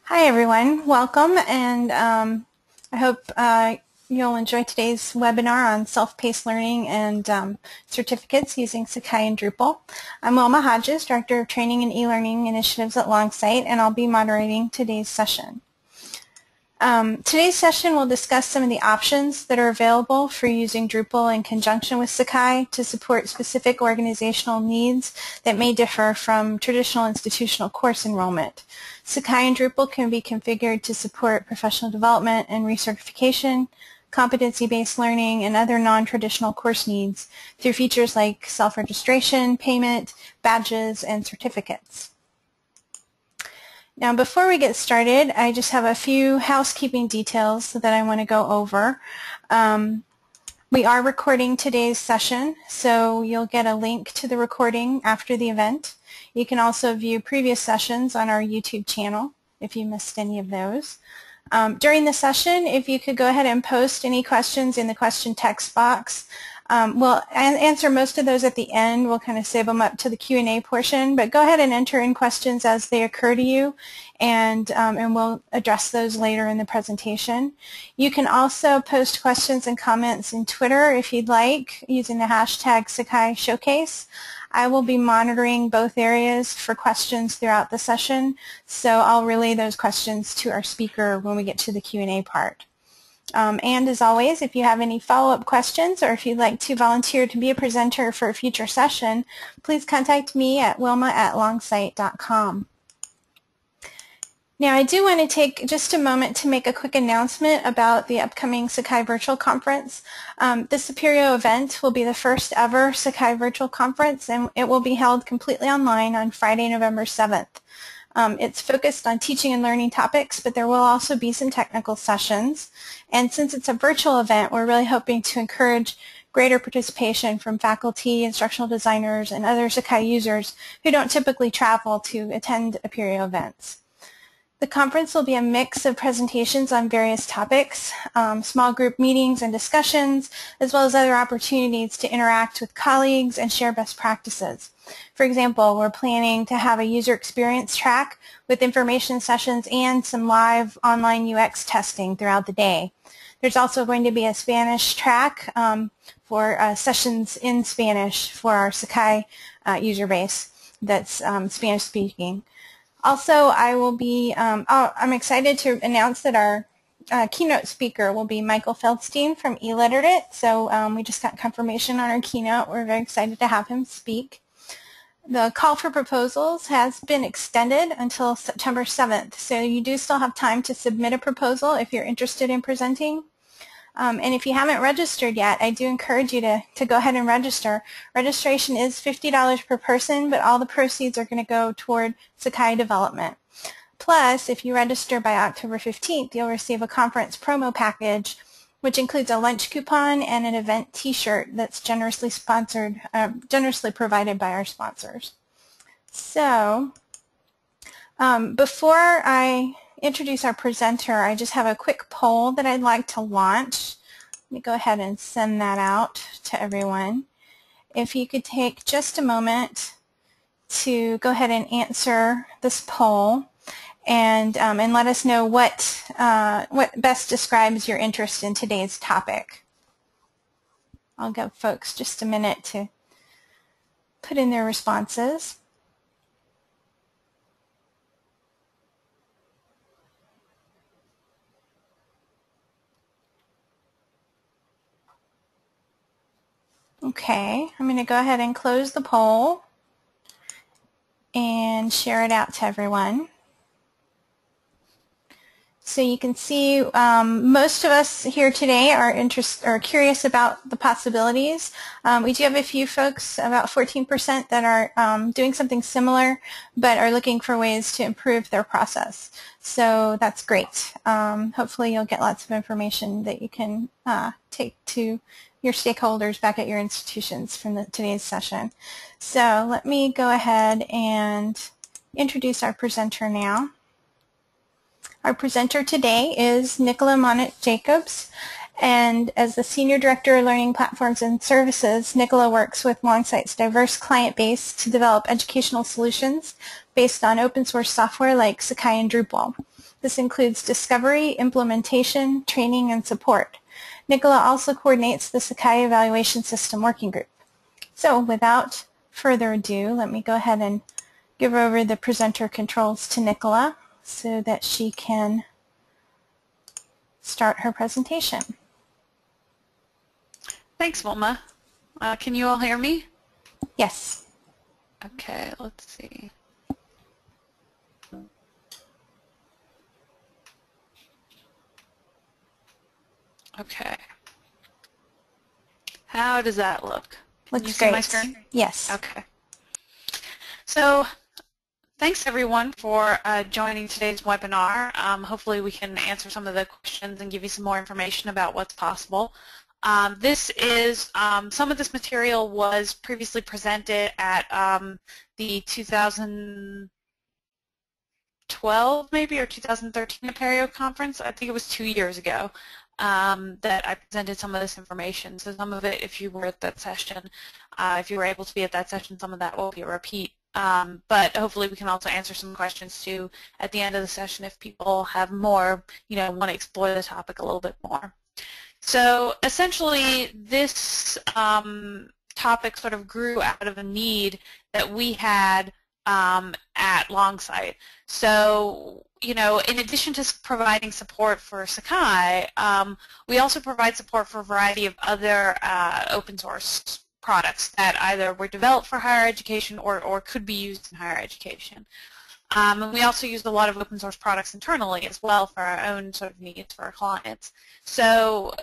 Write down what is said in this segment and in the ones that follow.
Hi everyone, welcome, and I hope you'll enjoy today's webinar on self-paced learning and certificates using Sakai and Drupal. I'm Monat-Jacobs, Director of Training and E-Learning Initiatives at Longsight, and I'll be moderating today's session. Today's session will discuss some of the options that are available for using Drupal in conjunction with Sakai to support specific organizational needs that may differ from traditional institutional course enrollment. Sakai and Drupal can be configured to support professional development and recertification, competency-based learning, and other non-traditional course needs through features like self-registration, payment, badges, and certificates. Now, before we get started, I just have a few housekeeping details that I want to go over. We are recording today's session, so you'll get a link to the recording after the event. You can also view previous sessions on our YouTube channel if you missed any of those. During the session, if you could go ahead and post any questions in the question text box. We'll answer most of those at the end. We'll kind of save them up to the Q&A portion, but go ahead and enter in questions as they occur to you, and we'll address those later in the presentation. You can also post questions and comments in Twitter if you'd like, using the hashtag Sakai Showcase. I will be monitoring both areas for questions throughout the session, so I'll relay those questions to our speaker when we get to the Q&A part. And as always, if you have any follow-up questions or if you'd like to volunteer to be a presenter for a future session, please contact me at wilma@longsight.com. Now, I do want to take just a moment to make a quick announcement about the upcoming Sakai Virtual Conference. This Apereo event will be the first ever Sakai Virtual Conference, and it will be held completely online on Friday, November 7th. It's focused on teaching and learning topics, but there will also be some technical sessions. And since it's a virtual event, we're really hoping to encourage greater participation from faculty, instructional designers, and other Sakai users who don't typically travel to attend Apereo events. The conference will be a mix of presentations on various topics, small group meetings and discussions, as well as other opportunities to interact with colleagues and share best practices. For example, we're planning to have a user experience track with information sessions and some live online UX testing throughout the day. There's also going to be a Spanish track for sessions in Spanish for our Sakai user base that's Spanish speaking. Also, I will be, I'm excited to announce that our keynote speaker will be Michael Feldstein from eLiterated. So we just got confirmation on our keynote. We're very excited to have him speak. The call for proposals has been extended until September 7th. So you do still have time to submit a proposal if you're interested in presenting. And if you haven't registered yet, I do encourage you to go ahead and register. Registration is $50 per person, but all the proceeds are going to go toward Sakai development. Plus, if you register by October 15th, you'll receive a conference promo package, which includes a lunch coupon and an event t-shirt that's generously provided by our sponsors. So, before I introduce our presenter, I just have a quick poll that I'd like to launch. Let me go ahead and send that out to everyone. If you could take just a moment to go ahead and answer this poll and let us know what best describes your interest in today's topic. I'll give folks just a minute to put in their responses. Okay, I'm going to go ahead and close the poll and share it out to everyone. So you can see most of us here today are curious about the possibilities. We do have a few folks, about 14%, that are doing something similar but are looking for ways to improve their process. So that's great. Hopefully you'll get lots of information that you can take to your stakeholders back at your institutions from today's session. So let me go ahead and introduce our presenter now. Our presenter today is Nicola Monat-Jacobs, and as the Senior Director of Learning Platforms and Services, Nicola works with Longsight's diverse client base to develop educational solutions based on open source software like Sakai and Drupal. This includes discovery, implementation, training, and support. Nicola also coordinates the Sakai Evaluation System Working Group. So without further ado, let me go ahead and give over the presenter controls to Nicola so that she can start her presentation. Thanks, Wilma. Can you all hear me? Yes. Okay, let's see. Okay. How does that look? Can you see my screen? Yes. Okay. So thanks everyone for joining today's webinar. Hopefully we can answer some of the questions and give you some more information about what's possible. This is, some of this material was previously presented at the 2012 maybe or 2013 Apereo conference. I think it was 2 years ago that I presented some of this information. So some of it, if you were at that session, if you were able to be at that session, some of that will be a repeat. But hopefully we can also answer some questions too at the end of the session if people have more, want to explore the topic a little bit more. So essentially this topic sort of grew out of a need that we had at Longsight. So, in addition to providing support for Sakai, we also provide support for a variety of other open source products that either were developed for higher education or could be used in higher education. And we also use a lot of open source products internally as well for our own sort of needs for our clients. So,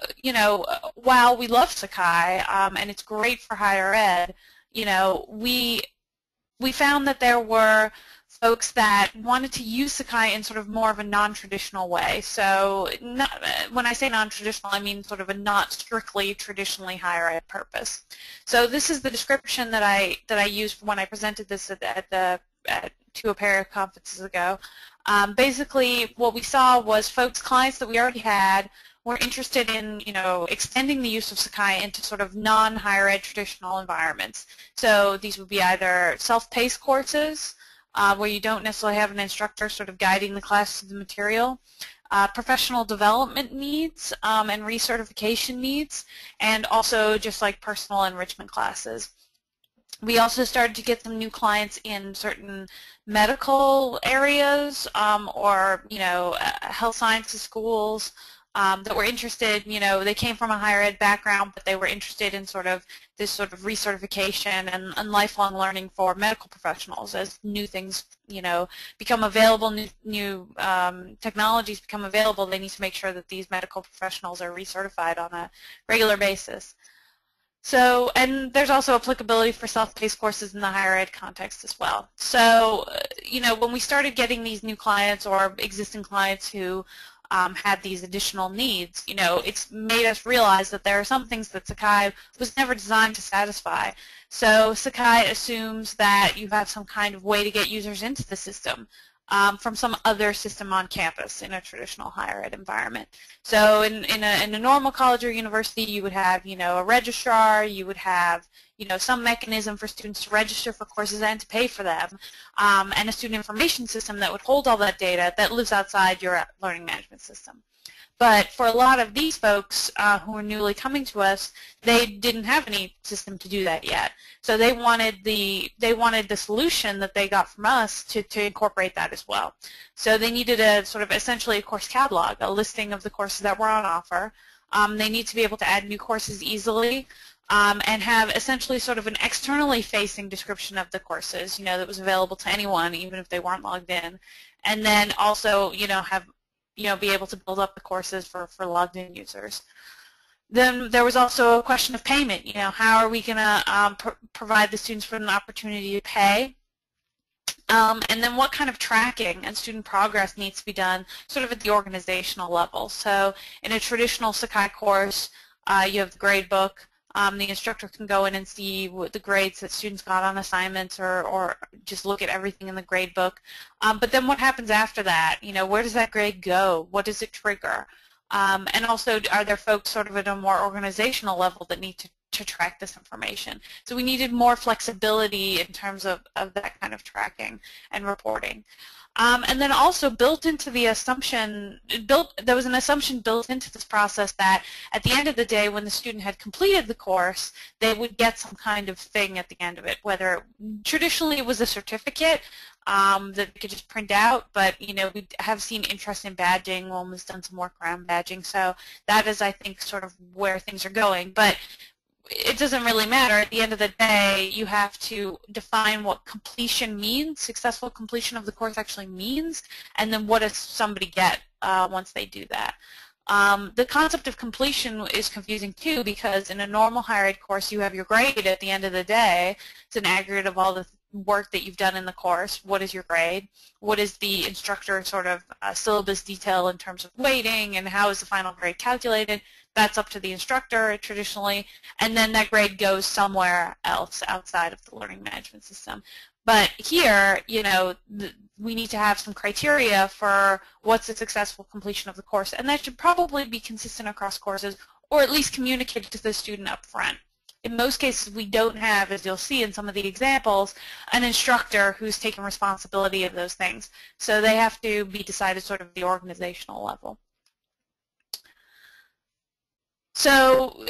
while we love Sakai and it's great for higher ed, we found that there were folks that wanted to use Sakai in sort of more of a non-traditional way. So when I say non-traditional, I mean sort of a not strictly traditionally higher ed purpose. So this is the description that I used when I presented this at 2 Apereo conferences ago. Basically, what we saw was clients that we already had were interested in, extending the use of Sakai into sort of non-higher ed traditional environments. So these would be either self-paced courses, where you don't necessarily have an instructor sort of guiding the class to the material, professional development needs and recertification needs, and also just like personal enrichment classes. We also started to get some new clients in certain medical areas or, health sciences schools that were interested, they came from a higher ed background, but they were interested in sort of this sort of recertification and lifelong learning for medical professionals as new things, become available, new technologies become available. They need to make sure that these medical professionals are recertified on a regular basis. So, and there's also applicability for self-paced courses in the higher ed context as well. So, when we started getting these new clients or existing clients who had these additional needs, it's made us realize that there are some things that Sakai was never designed to satisfy. So Sakai assumes that you have some kind of way to get users into the system from some other system on campus in a traditional higher ed environment. So in a normal college or university, you would have, a registrar, you would have, some mechanism for students to register for courses and to pay for them, and a student information system that would hold all that data that lives outside your learning management system. But for a lot of these folks who are newly coming to us, they didn't have any system to do that yet. So they wanted the solution that they got from us to incorporate that as well. So they needed a sort of essentially a course catalog, a listing of the courses that were on offer. They need to be able to add new courses easily and have essentially sort of an externally facing description of the courses, that was available to anyone, even if they weren't logged in. And then also, have be able to build up the courses for logged in users. Then there was also a question of payment. How are we going to provide the students with an opportunity to pay? And then what kind of tracking and student progress needs to be done sort of at the organizational level. So in a traditional Sakai course, you have the grade book. The instructor can go in and see what the grades that students got on assignments or just look at everything in the grade book. But then what happens after that? Where does that grade go? What does it trigger? And also, are there folks sort of at a more organizational level that need to track this information. So we needed more flexibility in terms of that kind of tracking and reporting. And then also built into the assumption, there was an assumption built into this process that at the end of the day, when the student had completed the course, they would get some kind of thing at the end of it, whether traditionally it was a certificate that they could just print out, but we have seen interest in badging. WOMA's done some work around badging, so that is, I think, sort of where things are going. But it doesn't really matter. At the end of the day, you have to define what completion means, successful completion of the course actually means, and then what does somebody get once they do that. The concept of completion is confusing too, because in a normal higher ed course you have your grade at the end of the day. It's an aggregate of all the work that you've done in the course. What is your grade? What is the instructor sort of syllabus detail in terms of weighting, and how is the final grade calculated? That's up to the instructor traditionally, and then that grade goes somewhere else outside of the learning management system. But here, we need to have some criteria for what's a successful completion of the course, and that should probably be consistent across courses, or at least communicated to the student up front. In most cases, we don't have, as you'll see in some of the examples, an instructor who's taken responsibility of those things. So they have to be decided sort of at the organizational level. So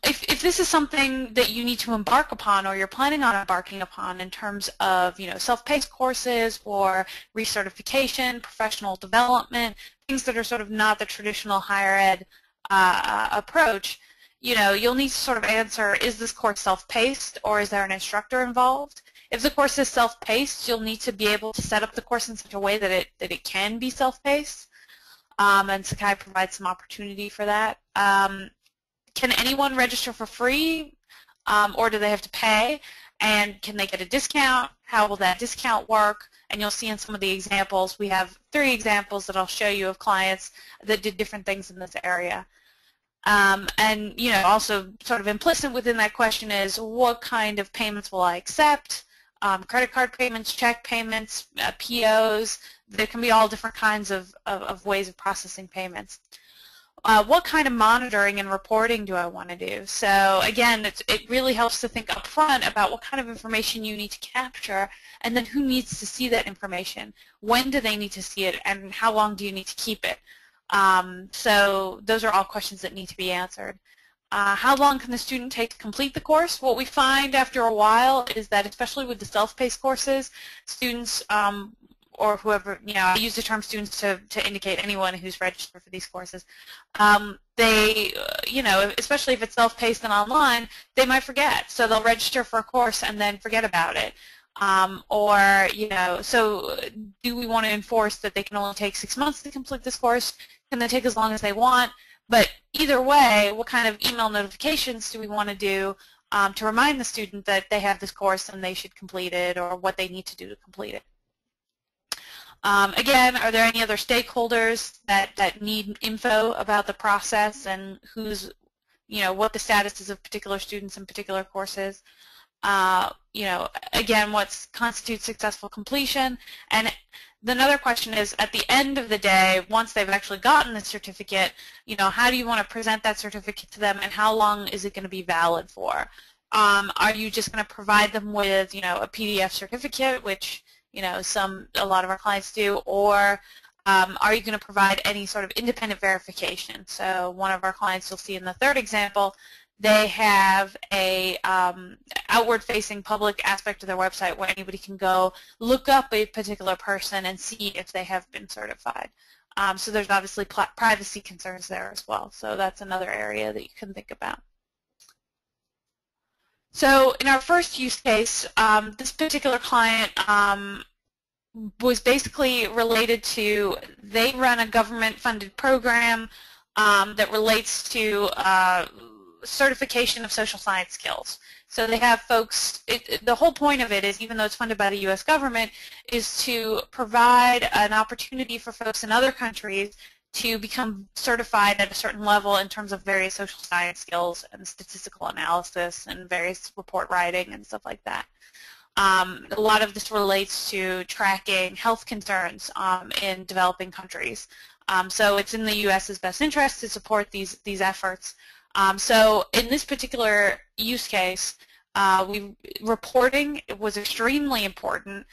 if this is something that you need to embark upon, or you're planning on embarking upon in terms of self-paced courses or recertification, professional development, things that are sort of not the traditional higher ed approach, you'll need to sort of answer, is this course self-paced or is there an instructor involved? If the course is self-paced, you'll need to be able to set up the course in such a way that it can be self-paced, and Sakai provides some opportunity for that. Can anyone register for free, or do they have to pay? And can they get a discount? How will that discount work? And you'll see in some of the examples, we have 3 examples that I'll show you of clients that did different things in this area. And also sort of implicit within that question is, what kind of payments will I accept? Credit card payments, check payments, POs. There can be all different kinds of ways of processing payments. What kind of monitoring and reporting do I want to do? So again, it really helps to think up front about what kind of information you need to capture, and then who needs to see that information, when do they need to see it, and how long do you need to keep it? So those are all questions that need to be answered. How long can the student take to complete the course? What we find after a while is that, especially with the self-paced courses, students or whoever, I use the term students to indicate anyone who's registered for these courses, they, especially if it's self-paced and online, they might forget. So they'll register for a course and then forget about it. So do we want to enforce that they can only take 6 months to complete this course? Can they take as long as they want? But either way, what kind of email notifications do we want to do to remind the student that they have this course and they should complete it, or what they need to do to complete it? Again, are there any other stakeholders that need info about the process and who's, what the status is of particular students in particular courses? Again, what constitutes successful completion? And another question is, at the end of the day, once they've actually gotten the certificate, how do you want to present that certificate to them, and how long is it going to be valid for? Are you just going to provide them with, a PDF certificate, which a lot of our clients do, or are you going to provide any sort of independent verification? So one of our clients you'll see in the 3rd example, they have a outward-facing public aspect of their website where anybody can go look up a particular person and see if they have been certified. So there's obviously privacy concerns there as well. So that's another area that you can think about. So in our first use case, this particular client was basically related to, they run a government-funded program that relates to certification of social science skills. So they have folks, the whole point of it is, even though it's funded by the U.S. government, is to provide an opportunity for folks in other countries to become certified at a certain level in terms of various social science skills and statistical analysis and various report writing and stuff like that. A lot of this relates to tracking health concerns in developing countries. So it's in the U.S.'s best interest to support these efforts. So in this particular use case, reporting was extremely important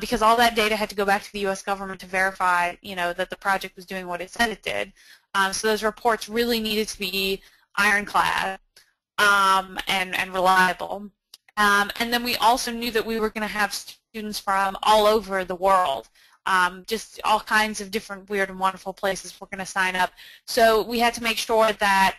because all that data had to go back to the U.S. government to verify, that the project was doing what it said it did. So those reports really needed to be ironclad and reliable. And then we also knew that we were going to have students from all over the world. Just all kinds of different weird and wonderful places were going to sign up. So we had to make sure that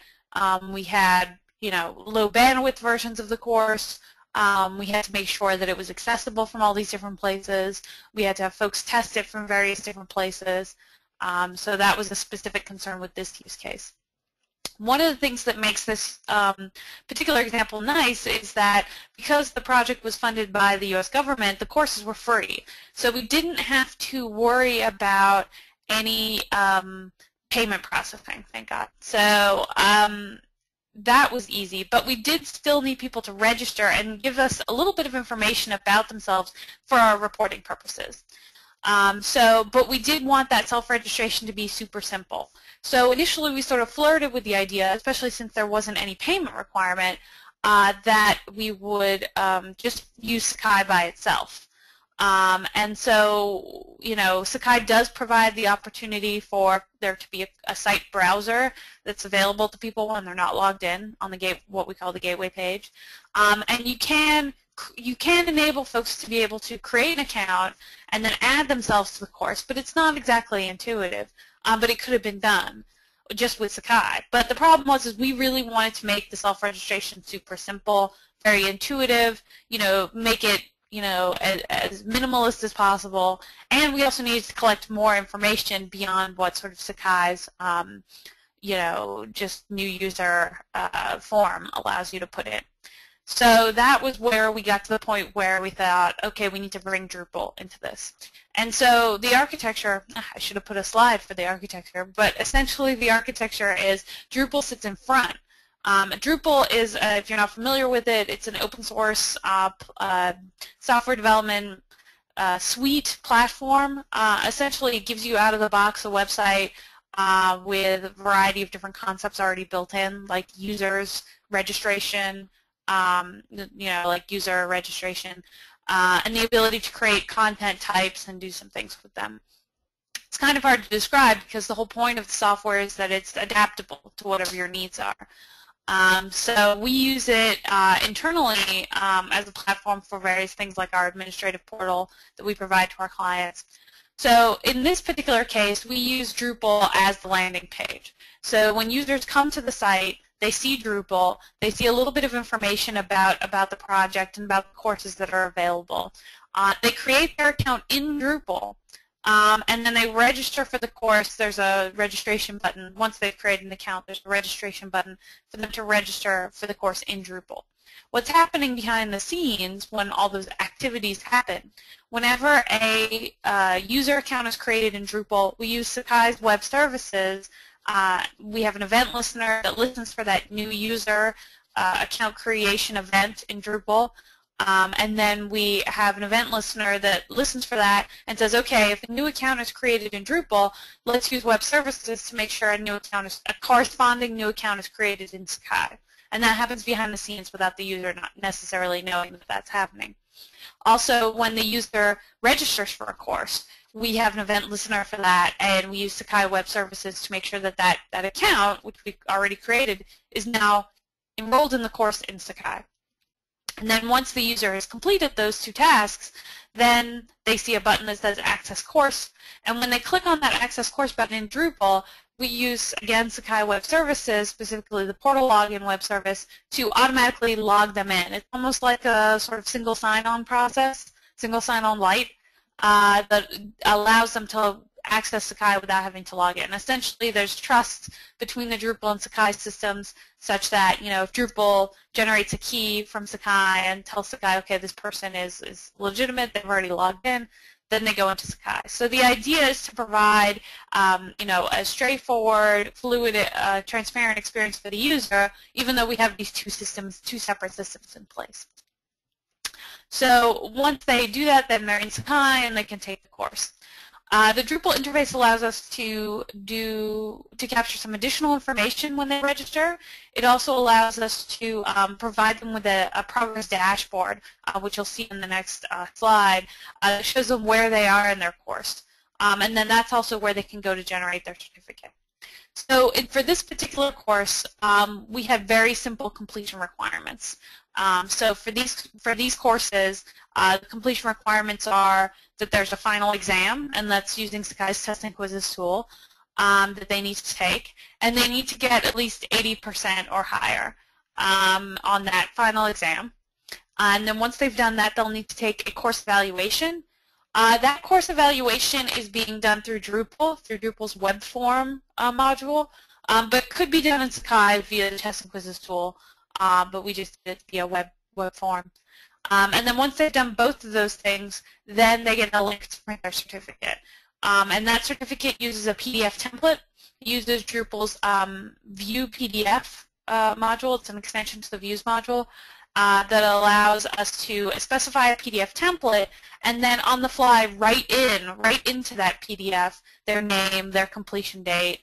we had low bandwidth versions of the course. We had to make sure that it was accessible from all these different places. We had to have folks test it from various different places. So that was a specific concern with this use case. One of the things that makes this particular example nice is that because the project was funded by the U.S. government, the courses were free. So we didn't have to worry about any payment processing, thank God. So that was easy, but we did still need people to register and give us a little bit of information about themselves for our reporting purposes. But we did want that self-registration to be super simple. So initially we sort of flirted with the idea, especially since there wasn't any payment requirement, that we would just use Sakai by itself. And so, Sakai does provide the opportunity for there to be a site browser that's available to people when they're not logged in on the what we call the gateway page. And you can enable folks to be able to create an account and then add themselves to the course, but it's not exactly intuitive. But it could have been done just with Sakai. But the problem was we really wanted to make the self-registration super simple, very intuitive, make it as minimalist as possible, and we also needed to collect more information beyond what sort of Sakai's just new user form allows you to put in. So that was where we got to the point where we thought, okay, we need to bring Drupal into this. And so the architecture, I should have put a slide for the architecture, but essentially the architecture is Drupal sits in front. Drupal is, if you're not familiar with it, it's an open source software development suite platform. Essentially, it gives you out of the box a website with a variety of different concepts already built in, like users, registration, like user registration, and the ability to create content types and do some things with them. It's kind of hard to describe because the whole point of the software is that it's adaptable to whatever your needs are. So we use it internally as a platform for various things like our administrative portal that we provide to our clients. So in this particular case, we use Drupal as the landing page. So when users come to the site, they see Drupal, they see a little bit of information about the project and about the courses that are available. They create their account in Drupal, and then they register for the course. There's a registration button. Once they've created an account, there's a registration button for them to register for the course in Drupal. What's happening behind the scenes when all those activities happen, whenever a user account is created in Drupal, we use Sakai's web services. We have an event listener that listens for that new user account creation event in Drupal. And then we have an event listener that listens for that and says, okay, if a new account is created in Drupal, let's use web services to make sure a corresponding new account is created in Sakai. And that happens behind the scenes without the user not necessarily knowing that that's happening. Also, when the user registers for a course, we have an event listener for that, and we use Sakai web services to make sure that that account, which we already created, is now enrolled in the course in Sakai. And then once the user has completed those two tasks, then they see a button that says Access Course. And when they click on that Access Course button in Drupal, we use, again, Sakai Web Services, specifically the portal login web service, to automatically log them in. It's almost like a sort of single sign-on process, single sign-on light, that allows them to access Sakai without having to log in. Essentially, there's trust between the Drupal and Sakai systems such that, if Drupal generates a key from Sakai and tells Sakai, okay, this person is legitimate, they've already logged in, then they go into Sakai. So the idea is to provide, a straightforward, fluid, transparent experience for the user, even though we have these two separate systems in place. So once they do that, then they're in Sakai and they can take the course. The Drupal interface allows us to capture some additional information when they register. It also allows us to provide them with a progress dashboard, which you'll see in the next slide, that shows them where they are in their course. And then that's also where they can go to generate their certificate. So for this particular course, we have very simple completion requirements. So for these courses, the completion requirements are that there's a final exam, and that's using Sakai's test and quizzes tool, that they need to take, and they need to get at least 80% or higher on that final exam. And then once they've done that, they'll need to take a course evaluation. That course evaluation is being done through Drupal, through Drupal's web form module, but could be done in Sakai via the test and quizzes tool, but we just did it via web form. And then once they've done both of those things, then they get a link to print their certificate. And that certificate uses a PDF template. It uses Drupal's View PDF module. It's an extension to the Views module that allows us to specify a PDF template and then on the fly write into that PDF their name, their completion date,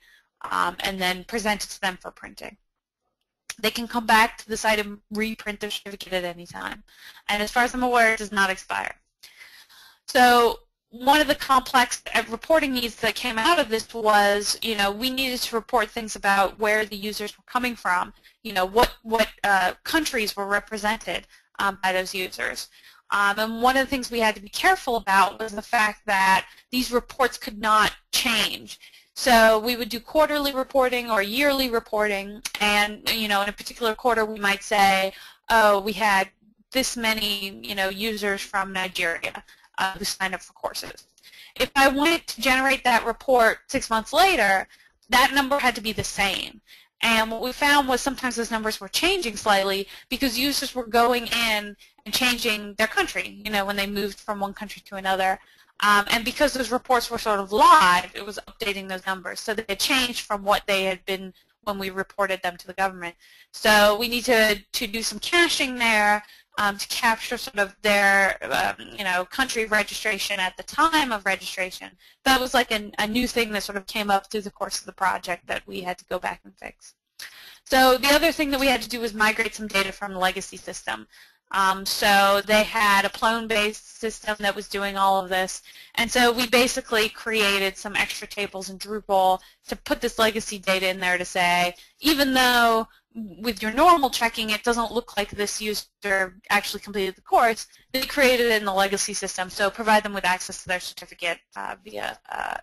and then present it to them for printing. They can come back to the site and reprint their certificate at any time. And as far as I'm aware, it does not expire. So one of the complex reporting needs that came out of this was, we needed to report things about where the users were coming from, what countries were represented by those users. And one of the things we had to be careful about was the fact that these reports could not change. So we would do quarterly reporting or yearly reporting, and in a particular quarter we might say, oh, we had this many users from Nigeria who signed up for courses. If I wanted to generate that report 6 months later, that number had to be the same. And what we found was sometimes those numbers were changing slightly because users were going in and changing their country, when they moved from one country to another. And because those reports were sort of live, it was updating those numbers. So they had changed from what they had been when we reported them to the government. So we need to do some caching there to capture sort of their country registration at the time of registration. That was like a new thing that sort of came up through the course of the project that we had to go back and fix. So the other thing that we had to do was migrate some data from the legacy system. So they had a clone-based system that was doing all of this, and so we basically created some extra tables in Drupal to put this legacy data in there to say, even though with your normal checking it doesn't look like this user actually completed the course, they created it in the legacy system, so provide them with access to their certificate via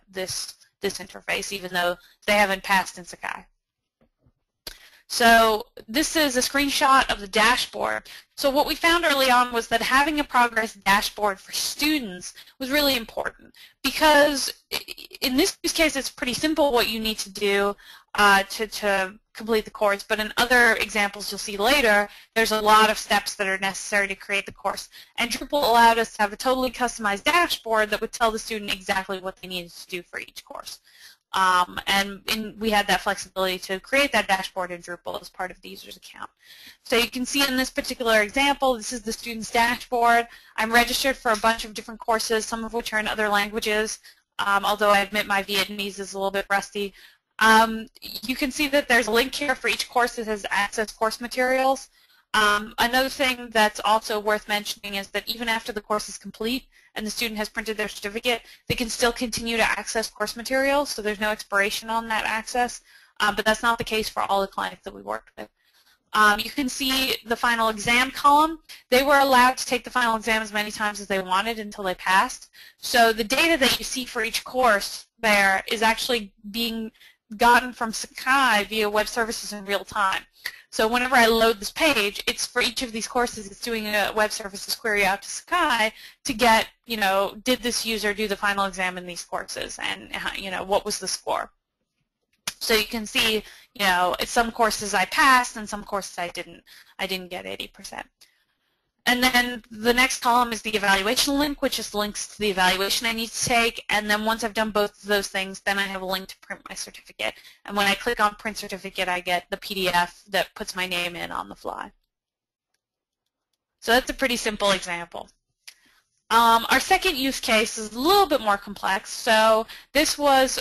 this interface, even though they haven't passed in Sakai. So this is a screenshot of the dashboard. So what we found early on was that having a progress dashboard for students was really important because in this use case it's pretty simple what you need to do to complete the course, but in other examples you'll see later there's a lot of steps that are necessary to create the course. And Drupal allowed us to have a totally customized dashboard that would tell the student exactly what they needed to do for each course. And we had that flexibility to create that dashboard in Drupal as part of the user's account. So you can see in this particular example, this is the student's dashboard. I'm registered for a bunch of different courses, some of which are in other languages, although I admit my Vietnamese is a little bit rusty. You can see that there's a link here for each course that has access course materials. Another thing that's also worth mentioning is that even after the course is complete and the student has printed their certificate, they can still continue to access course materials, so there's no expiration on that access, but that's not the case for all the clients that we worked with. You can see the final exam column. They were allowed to take the final exam as many times as they wanted until they passed. So the data that you see for each course there is actually being gotten from Sakai via web services in real time. So whenever I load this page, it's for each of these courses, it's doing a web services query out to Sakai to get, did this user do the final exam in these courses, and, what was the score? So you can see, some courses I passed and some courses I didn't get 80%. And then the next column is the evaluation link, which is links to the evaluation I need to take. And then once I've done both of those things, then I have a link to print my certificate. And when I click on print certificate, I get the PDF that puts my name in on the fly. So that's a pretty simple example. Our second use case is a little bit more complex. So this was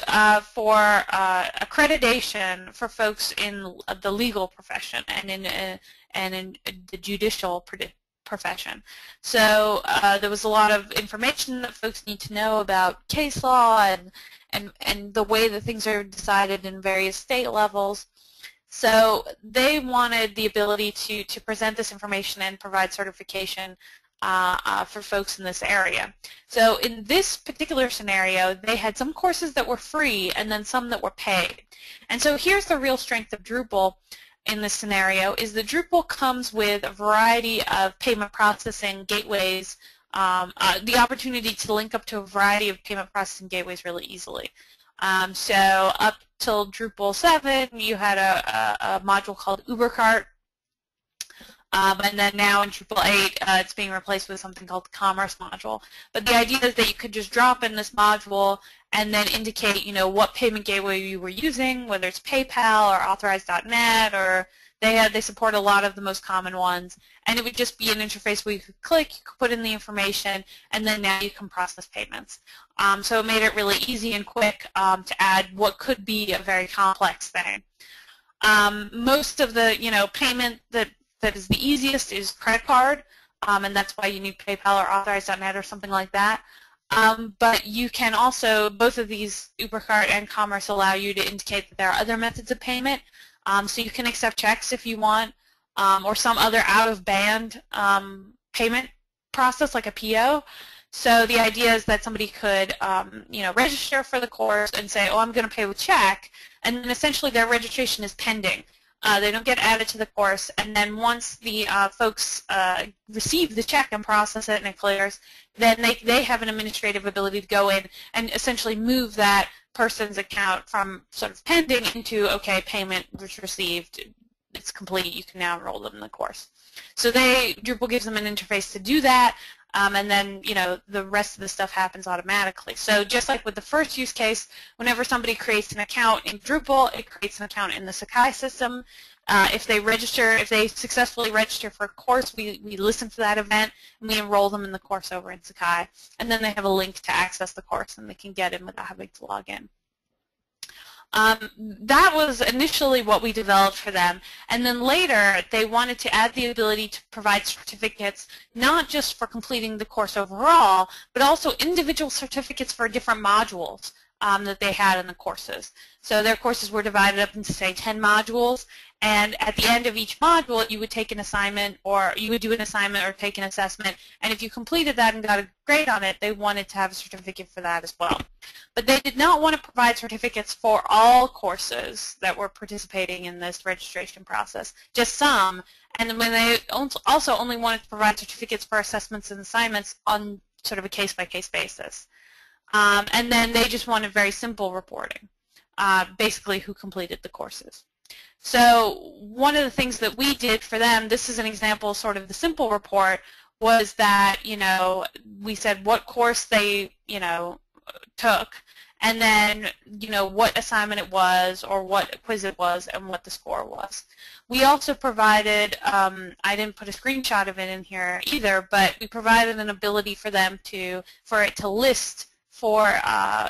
for accreditation for folks in the legal profession and in the judicial profession. So there was a lot of information that folks need to know about case law and the way that things are decided in various state levels. So they wanted the ability to present this information and provide certification for folks in this area. So in this particular scenario, they had some courses that were free and then some that were paid. And so here's the real strength of Drupal in this scenario, is that Drupal comes with a variety of payment processing gateways, the opportunity to link up to a variety of payment processing gateways really easily. So up till Drupal 7, you had a module called UberCart. And then now in Drupal 8, it's being replaced with something called the Commerce module. But the idea is that you could just drop in this module and then indicate, what payment gateway you were using, whether it's PayPal or Authorize.net, or they support a lot of the most common ones. And it would just be an interface where you could click, you could put in the information, and then now you can process payments. So it made it really easy and quick to add what could be a very complex thing. Most of the, payment that is the easiest is credit card, and that's why you need PayPal or Authorize.net or something like that. But you can also, both of these, UberCart and Commerce, allow you to indicate that there are other methods of payment. So you can accept checks if you want, or some other out-of-band payment process like a PO. So the idea is that somebody could, register for the course and say, oh, I'm going to pay with check, and then essentially their registration is pending. They don't get added to the course, and then once the folks receive the check and process it and it clears, then they have an administrative ability to go in and essentially move that person's account from sort of pending into, okay, payment was received, it's complete, you can now enroll them in the course. So Drupal gives them an interface to do that, and then, the rest of the stuff happens automatically. So just like with the first use case, whenever somebody creates an account in Drupal, it creates an account in the Sakai system. If they successfully register for a course, we listen to that event and we enroll them in the course over in Sakai. And then they have a link to access the course and they can get in without having to log in. That was initially what we developed for them, and then later they wanted to add the ability to provide certificates not just for completing the course overall, but also individual certificates for different modules that they had in the courses. So their courses were divided up into, say, 10 modules, and at the end of each module you would take an assignment, or you would do an assignment or take an assessment, and if you completed that and got a grade on it, they wanted to have a certificate for that as well. But they did not want to provide certificates for all courses that were participating in this registration process, just some, and when they also only wanted to provide certificates for assessments and assignments on sort of a case-by-case basis. And then they just wanted very simple reporting, basically who completed the courses. So one of the things that we did for them, this is an example of sort of the simple report, was that, we said what course they, took, and then, what assignment it was or what quiz it was and what the score was. We also provided, I didn't put a screenshot of it in here either, but we provided an ability for them for it to list for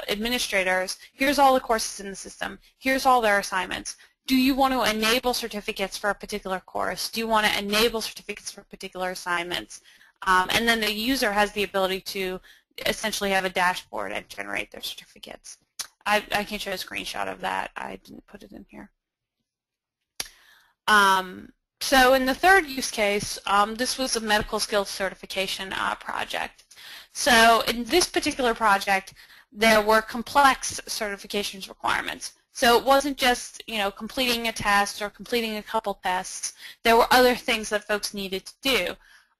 administrators, here's all the courses in the system, here's all their assignments. Do you want to enable certificates for a particular course? Do you want to enable certificates for particular assignments? And then the user has the ability to essentially have a dashboard and generate their certificates. I can show a screenshot of that. I didn't put it in here. So in the third use case, this was a medical skills certification project. So in this particular project, there were complex certifications requirements. So it wasn't just, completing a test or completing a couple tests. There were other things that folks needed to do,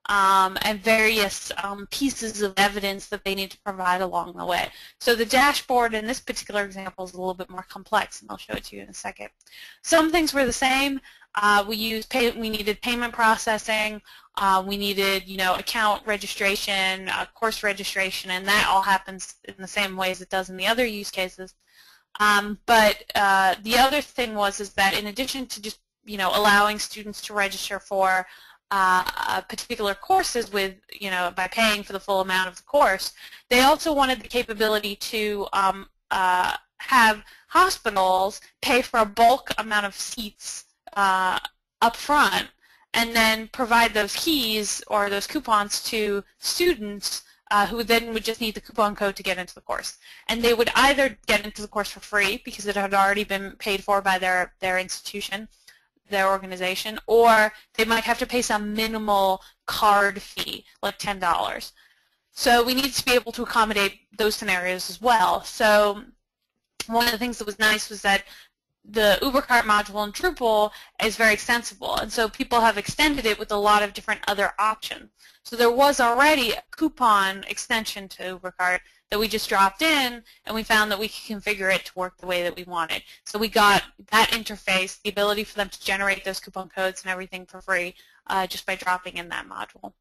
and various pieces of evidence that they need to provide along the way. So the dashboard in this particular example is a little bit more complex, and I'll show it to you in a second. Some things were the same. We needed payment processing. We needed, account registration, course registration, and that all happens in the same way as it does in the other use cases. But the other thing is that in addition to just, allowing students to register for particular courses with, by paying for the full amount of the course, they also wanted the capability to have hospitals pay for a bulk amount of seats up front and then provide those keys or those coupons to students who then would just need the coupon code to get into the course. And they would either get into the course for free because it had already been paid for by their institution, their organization, or they might have to pay some minimal card fee, like $10. So we need to be able to accommodate those scenarios as well. So one of the things that was nice was that the UberCart module in Drupal is very extensible, and so people have extended it with a lot of different other options. So there was already a coupon extension to UberCart that we just dropped in, and we found that we could configure it to work the way that we wanted. So we got that interface, the ability for them to generate those coupon codes and everything for free just by dropping in that module.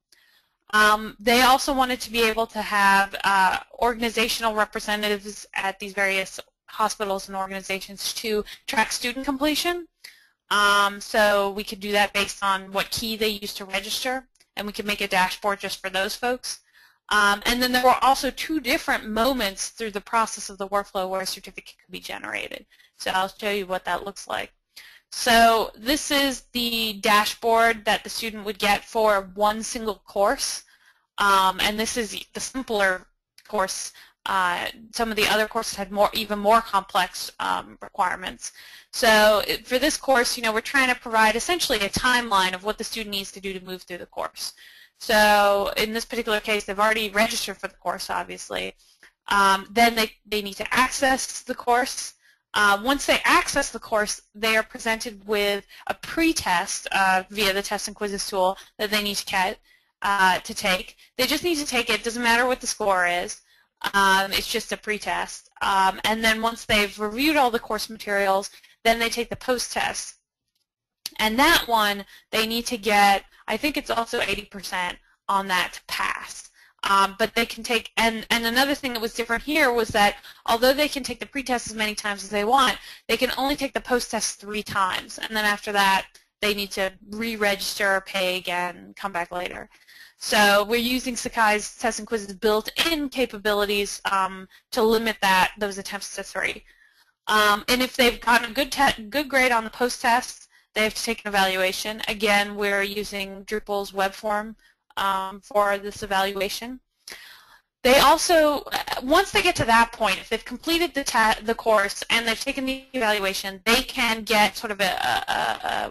They also wanted to be able to have organizational representatives at these various hospitals and organizations to track student completion. So we could do that based on what key they use to register, and we could make a dashboard just for those folks. And then there were also 2 different moments through the process of the workflow where a certificate could be generated. So I'll show you what that looks like. So this is the dashboard that the student would get for one single course. And this is the simpler course. Some of the other courses had even more complex requirements. So for this course, we're trying to provide essentially a timeline of what the student needs to do to move through the course. So in this particular case, they've already registered for the course, obviously. Then they need to access the course. Once they access the course, they are presented with a pre-test via the test and quizzes tool that they need to take. They just need to take it. Doesn't matter what the score is. It's just a pre-test. And then once they've reviewed all the course materials, then they take the post-test. And that one, they need to get, I think it's also 80% on that to pass. But they can take, and another thing that was different here was that although they can take the pre-test as many times as they want, they can only take the post-test 3 times. And then after that, they need to re-register, pay again, come back later. So we're using Sakai's test and quizzes built-in capabilities to limit those attempts to 3. And if they've gotten a good grade on the post-test, they have to take an evaluation. Again, we're using Drupal's web form for this evaluation. They also, once they get to that point, if they've completed the course and they've taken the evaluation, they can get sort of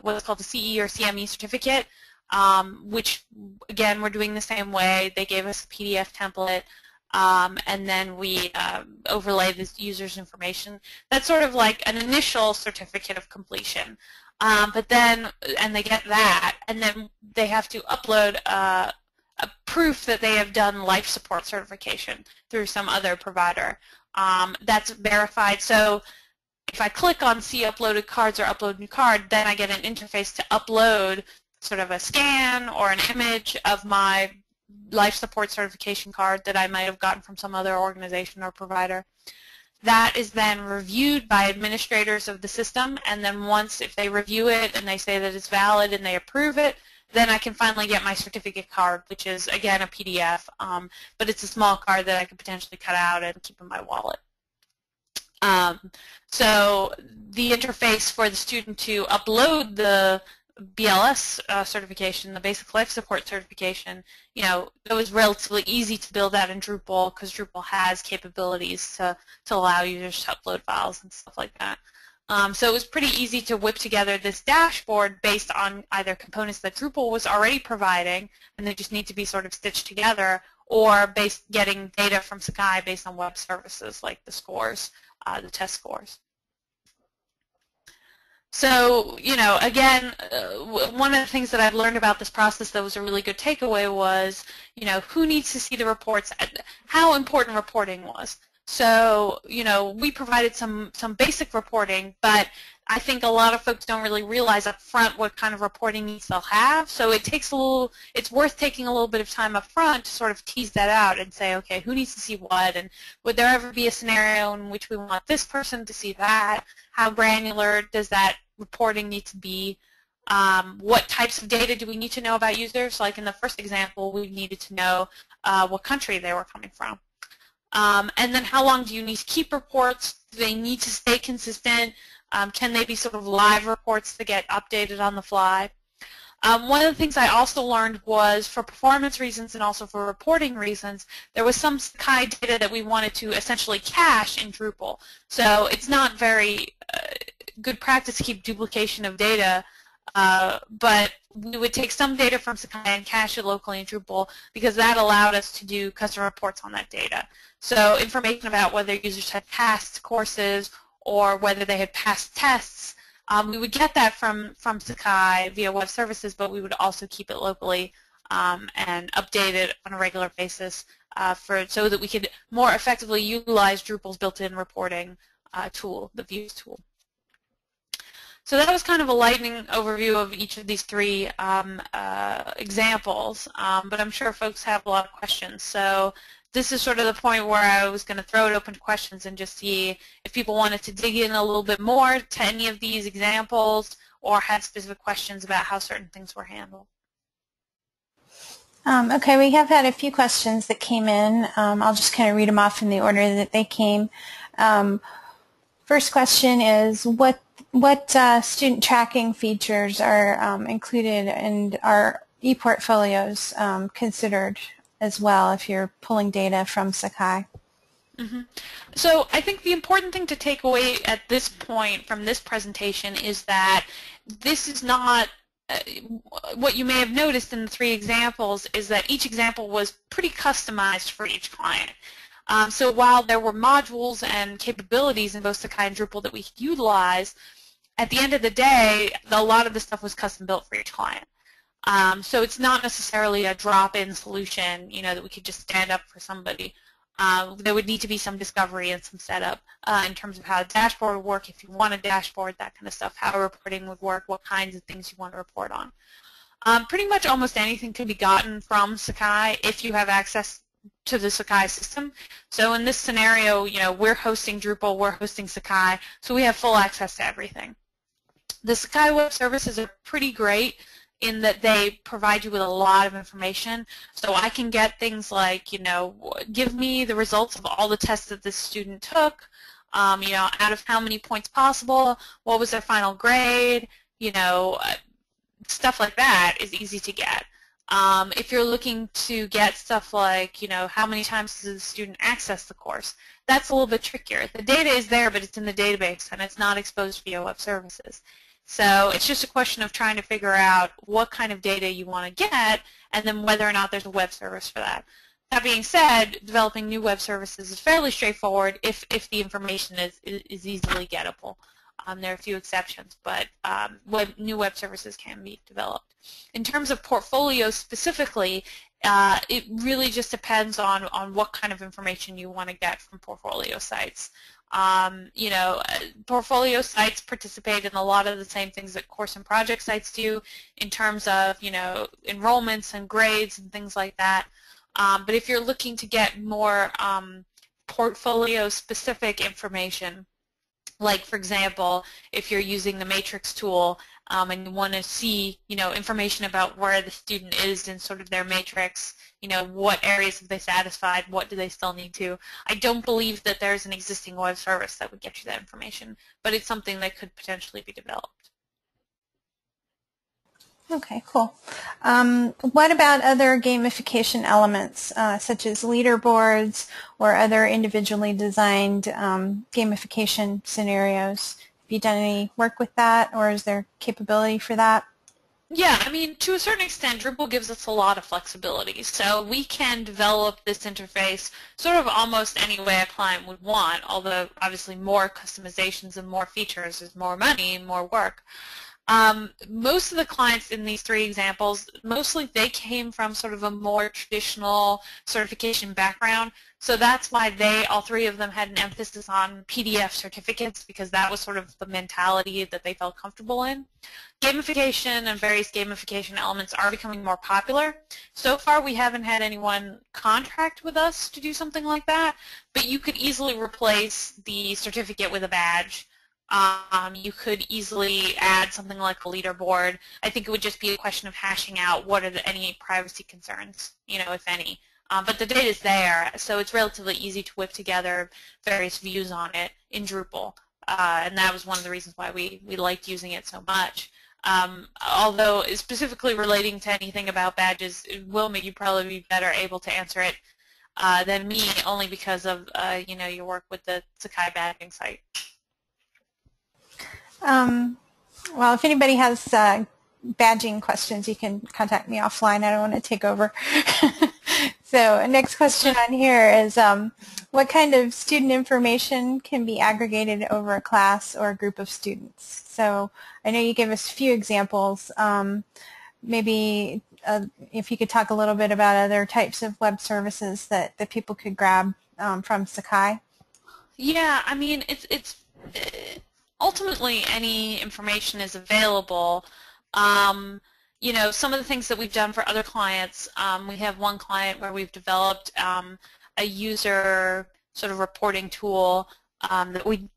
what's called a CE or CME certificate, which, again, we're doing the same way. They gave us a PDF template, and then we overlay the user's information. That's sort of like an initial certificate of completion. But then, and they get that, and then they have to upload a proof that they have done life support certification through some other provider. That's verified. So if I click on see uploaded cards or upload new card, then I get an interface to upload sort of a scan or an image of my life support certification card that I might have gotten from some other organization or provider. That is then reviewed by administrators of the system, and then once, if they review it and they say that it's valid and they approve it, then I can finally get my certificate card, which is, again, a PDF, but it's a small card that I could potentially cut out and keep in my wallet. So the interface for the student to upload the BLS certification, the basic life support certification, it was relatively easy to build that in Drupal because Drupal has capabilities to allow users to upload files and stuff like that. So it was pretty easy to whip together this dashboard based on either components that Drupal was already providing, and they just need to be sort of stitched together, or getting data from Sakai based on web services like the scores, the test scores. So, again, one of the things that I've learned about this process that was a really good takeaway was, who needs to see the reports, how important reporting was. So, we provided some basic reporting, but I think a lot of folks don't really realize up front what kind of reporting needs they'll have. So it's worth taking a little bit of time up front to sort of tease that out and say, okay, who needs to see what, and would there ever be a scenario in which we want this person to see that? How granular does that reporting need to be? What types of data do we need to know about users? Like in the first example, we needed to know what country they were coming from. And then how long do you need to keep reports? Do they need to stay consistent? Can they be sort of live reports that get updated on the fly? One of the things I also learned was for performance reasons and also for reporting reasons, there was some Sakai data that we wanted to essentially cache in Drupal. So it's not very good practice to keep duplication of data, but we would take some data from Sakai and cache it locally in Drupal because that allowed us to do custom reports on that data. So information about whether users had passed courses or whether they had passed tests, we would get that from Sakai via web services, but we would also keep it locally and update it on a regular basis so that we could more effectively utilize Drupal's built-in reporting tool, the Views tool. So that was kind of a lightning overview of each of these three examples, but I'm sure folks have a lot of questions. So this is sort of the point where I was going to throw it open to questions and just see if people wanted to dig in a little bit more to any of these examples or had specific questions about how certain things were handled. Okay, we have had a few questions that came in. I'll just kind of read them off in the order that they came. First question is, what student tracking features are included and are e-portfolios considered as well if you're pulling data from Sakai? Mm-hmm. So I think the important thing to take away at this point from this presentation is that this is not what you may have noticed in the three examples is that each example was pretty customized for each client. So while there were modules and capabilities in both Sakai and Drupal that we could utilize, at the end of the day, a lot of the stuff was custom built for each client. So it's not necessarily a drop-in solution, that we could just stand up for somebody. There would need to be some discovery and some setup in terms of how a dashboard would work, if you want a dashboard, that kind of stuff, how reporting would work, what kinds of things you want to report on. Pretty much almost anything can be gotten from Sakai if you have access to the Sakai system. So in this scenario, we're hosting Drupal, we're hosting Sakai, so we have full access to everything. The Sakai web services are pretty great in that they provide you with a lot of information. So I can get things like, give me the results of all the tests that this student took, out of how many points possible, what was their final grade, stuff like that is easy to get. If you're looking to get stuff like, how many times does the student access the course, that's a little bit trickier. The data is there, but it's in the database, and it's not exposed via web services. So it's just a question of trying to figure out what kind of data you want to get, and then whether or not there's a web service for that. That being said, developing new web services is fairly straightforward if the information is easily gettable. There are a few exceptions, but new web services can be developed. In terms of portfolios specifically, it really just depends on what kind of information you want to get from portfolio sites. Portfolio sites participate in a lot of the same things that course and project sites do in terms of, enrollments and grades and things like that. But if you're looking to get more portfolio-specific information, like, for example, if you're using the matrix tool and you want to see, information about where the student is in sort of their matrix, what areas have they satisfied, what do they still need to. I don't believe that there's an existing web service that would get you that information, but it's something that could potentially be developed. Okay, cool. What about other gamification elements, such as leaderboards or other individually designed gamification scenarios? Have you done any work with that, or is there capability for that? Yeah, to a certain extent, Drupal gives us a lot of flexibility. So we can develop this interface sort of almost any way a client would want, although obviously more customizations and more features is more money and more work. Most of the clients in these three examples, mostly they came from sort of a more traditional certification background, so that's why all three of them had an emphasis on PDF certificates, because that was sort of the mentality that they felt comfortable in. Gamification and various gamification elements are becoming more popular. So far we haven't had anyone contract with us to do something like that, but you could easily replace the certificate with a badge. You could easily add something like a leaderboard. I think it would just be a question of hashing out what are any privacy concerns, if any. But the data is there, so it's relatively easy to whip together various views on it in Drupal. And that was one of the reasons why we liked using it so much. Although specifically relating to anything about badges, Wilma, you'd probably be better able to answer it than me, only because of your work with the Sakai badging site. Well, if anybody has badging questions, you can contact me offline. I don't want to take over. So next question on here is what kind of student information can be aggregated over a class or a group of students? So I know you gave us a few examples. Maybe if you could talk a little bit about other types of web services that people could grab from Sakai. Yeah, I mean, it's ultimately any information is available. Some of the things that we've done for other clients, we have one client where we've developed a user sort of reporting tool that we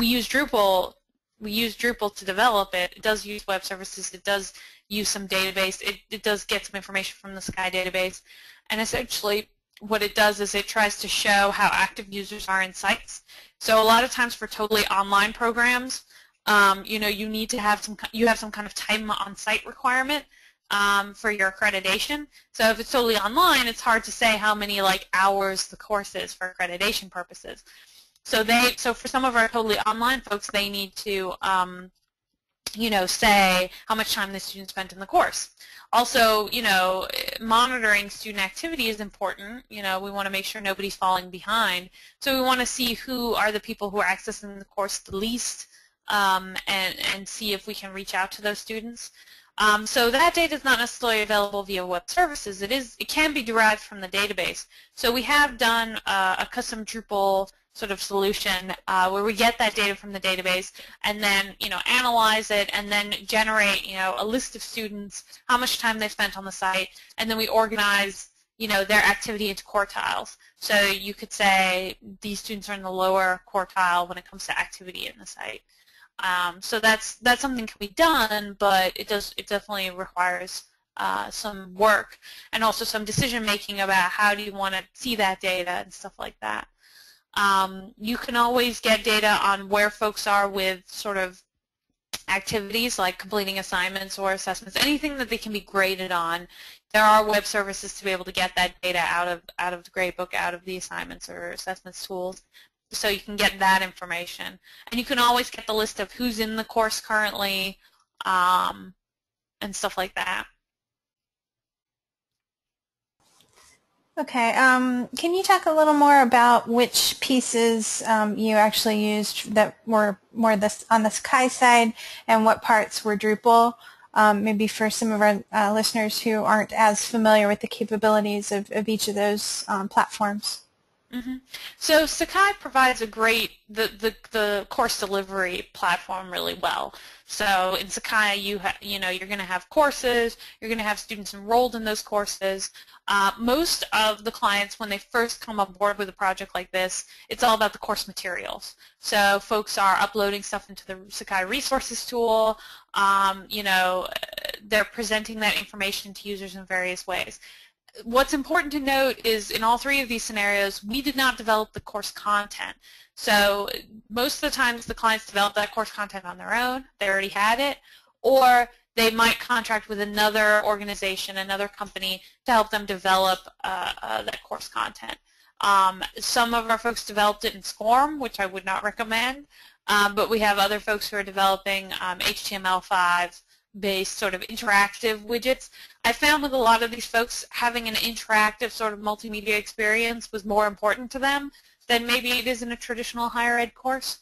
use Drupal. We use Drupal to develop it. It does use web services. It does use some database. It does get some information from the Sakai database, and essentially what it does is it tries to show how active users are in sites. So a lot of times for totally online programs, you need to have some kind of time on site requirement for your accreditation. So if it's totally online, it's hard to say how many hours the course is for accreditation purposes. So for some of our totally online folks, they need to say how much time the student spent in the course. Also, monitoring student activity is important. We want to make sure nobody's falling behind. So we want to see who are the people who are accessing the course the least, and see if we can reach out to those students. So that data is not necessarily available via web services. It can be derived from the database. So we have done a custom Drupal sort of solution where we get that data from the database and then analyze it and then generate a list of students, how much time they spent on the site, and then we organize their activity into quartiles. So you could say these students are in the lower quartile when it comes to activity in the site. So that's something that can be done, but it definitely requires some work and also some decision making about how do you want to see that data and stuff like that. You can always get data on where folks are with sort of activities like completing assignments or assessments, anything that they can be graded on. There are web services to be able to get that data out of the gradebook, out of the assignments or assessments tools, so you can get that information. And you can always get the list of who's in the course currently and stuff like that. Okay, can you talk a little more about which pieces you actually used that were more on the Sakai side and what parts were Drupal? Maybe for some of our listeners who aren't as familiar with the capabilities of each of those platforms. Mm-hmm. So Sakai provides a great the course delivery platform really well. So in Sakai, you're going to have courses, you're going to have students enrolled in those courses. Most of the clients, when they first come on board with a project like this, it's all about the course materials. So folks are uploading stuff into the Sakai resources tool. They're presenting that information to users in various ways. What's important to note is in all three of these scenarios, we did not develop the course content. So most of the times the clients develop that course content on their own, they already had it, or they might contract with another organization, another company to help them develop that course content. Some of our folks developed it in SCORM, which I would not recommend, but we have other folks who are developing HTML5 based sort of interactive widgets. I found with a lot of these folks having an interactive sort of multimedia experience was more important to them than maybe it is in a traditional higher ed course.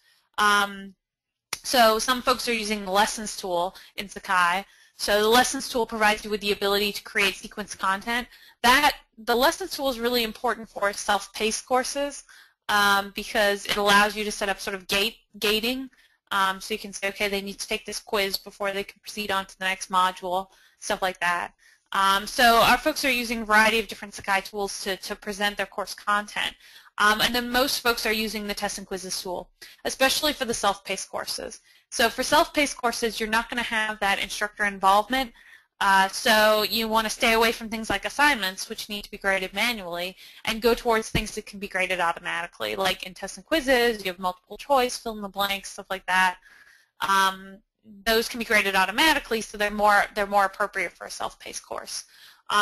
So some folks are using the lessons tool in Sakai. So the lessons tool provides you with the ability to create sequence content. The lessons tool is really important for self-paced courses because it allows you to set up sort of gating. So you can say, okay, they need to take this quiz before they can proceed on to the next module, stuff like that. So our folks are using a variety of different Sakai tools to present their course content. And then most folks are using the tests and quizzes tool, especially for the self-paced courses. So for self-paced courses, you're not going to have that instructor involvement. So you want to stay away from things like assignments, which need to be graded manually, and go towards things that can be graded automatically. Like in tests and quizzes, you have multiple choice, fill in the blanks, stuff like that. Those can be graded automatically, so they're more appropriate for a self-paced course.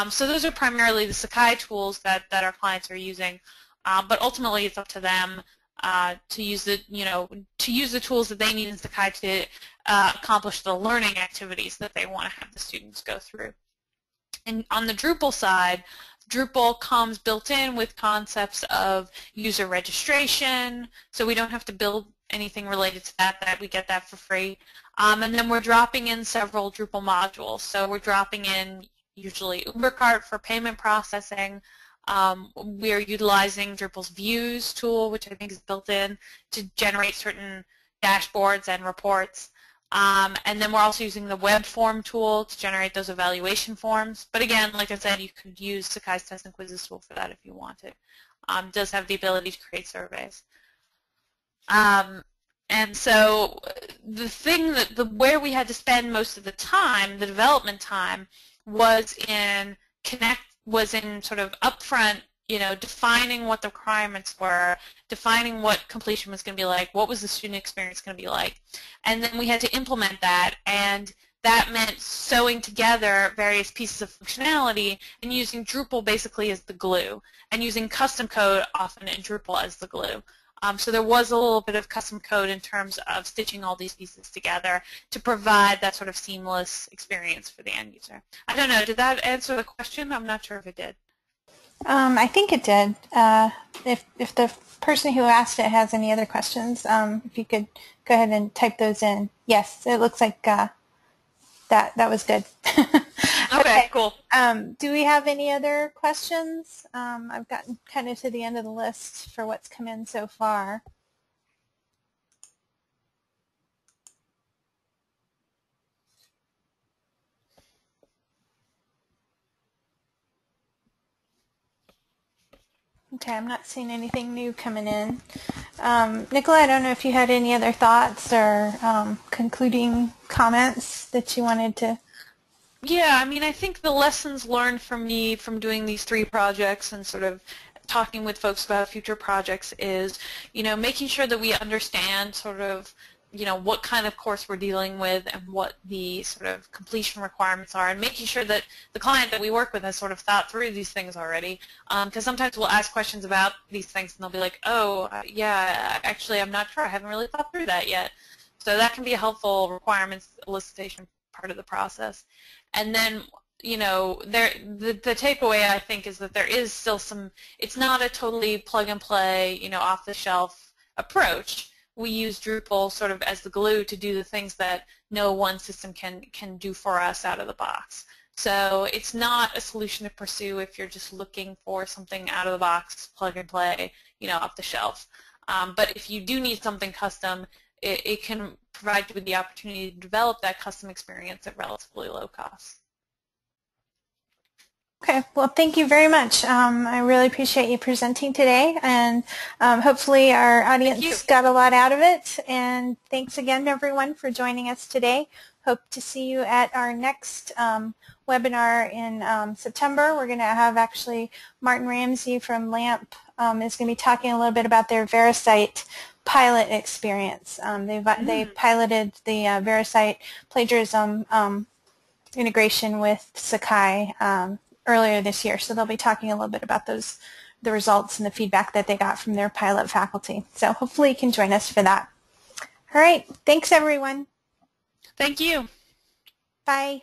So those are primarily the Sakai tools that our clients are using, but ultimately it's up to them to use the tools that they need in Sakai to accomplish the learning activities that they want to have the students go through. And on the Drupal side, Drupal comes built in with concepts of user registration, so we don't have to build anything related to that we get that for free. And then we're dropping in several Drupal modules. So we're dropping in usually UberCart for payment processing. We're utilizing Drupal's Views tool, which I think is built in to generate certain dashboards and reports. And then we're also using the web form tool to generate those evaluation forms. But again, like I said, you could use Sakai's Test and Quizzes tool for that if you wanted. It does have the ability to create surveys. And so the thing where we had to spend most of the time, the development time, was in sort of upfront, defining what the requirements were, defining what completion was going to be like, what was the student experience going to be like, and then we had to implement that, and that meant sewing together various pieces of functionality and using Drupal basically as the glue, and using custom code often in Drupal as the glue. So there was a little bit of custom code in terms of stitching all these pieces together to provide that sort of seamless experience for the end user. I don't know, did that answer the question? I'm not sure if it did. I think it did. If the person who asked it has any other questions, if you could go ahead and type those in. Yes, it looks like that was good. Okay, cool. Do we have any other questions? I've gotten kind of to the end of the list for what's come in so far. Okay, I'm not seeing anything new coming in. Nicola, I don't know if you had any other thoughts or concluding comments that you wanted to. Yeah, I mean, I think the lessons learned from me from doing these 3 projects and sort of talking with folks about future projects is, making sure that we understand sort of, what kind of course we're dealing with and what the sort of completion requirements are, and making sure that the client that we work with has sort of thought through these things already. Because sometimes we'll ask questions about these things and they'll be like, oh, yeah, actually, I'm not sure. I haven't really thought through that yet. So that can be a helpful requirements elicitation part of the process. And then, the takeaway, I think, is that there is still it's not a totally plug-and-play, off-the-shelf approach. We use Drupal sort of as the glue to do the things that no one system can do for us out of the box. So it's not a solution to pursue if you're just looking for something out of the box, plug-and-play, off the shelf. But if you do need something custom, it can provide you with the opportunity to develop that custom experience at relatively low cost. Okay, well, thank you very much. I really appreciate you presenting today, and hopefully our audience got a lot out of it. And thanks again, everyone, for joining us today. Hope to see you at our next webinar in September. We're going to have actually Martin Ramsey from LAMP is going to be talking a little bit about their VeriCite pilot experience. They piloted the VeriCite plagiarism integration with Sakai earlier this year, so they'll be talking a little bit about the results and the feedback that they got from their pilot faculty. So hopefully you can join us for that. All right, thanks everyone. Thank you. Bye.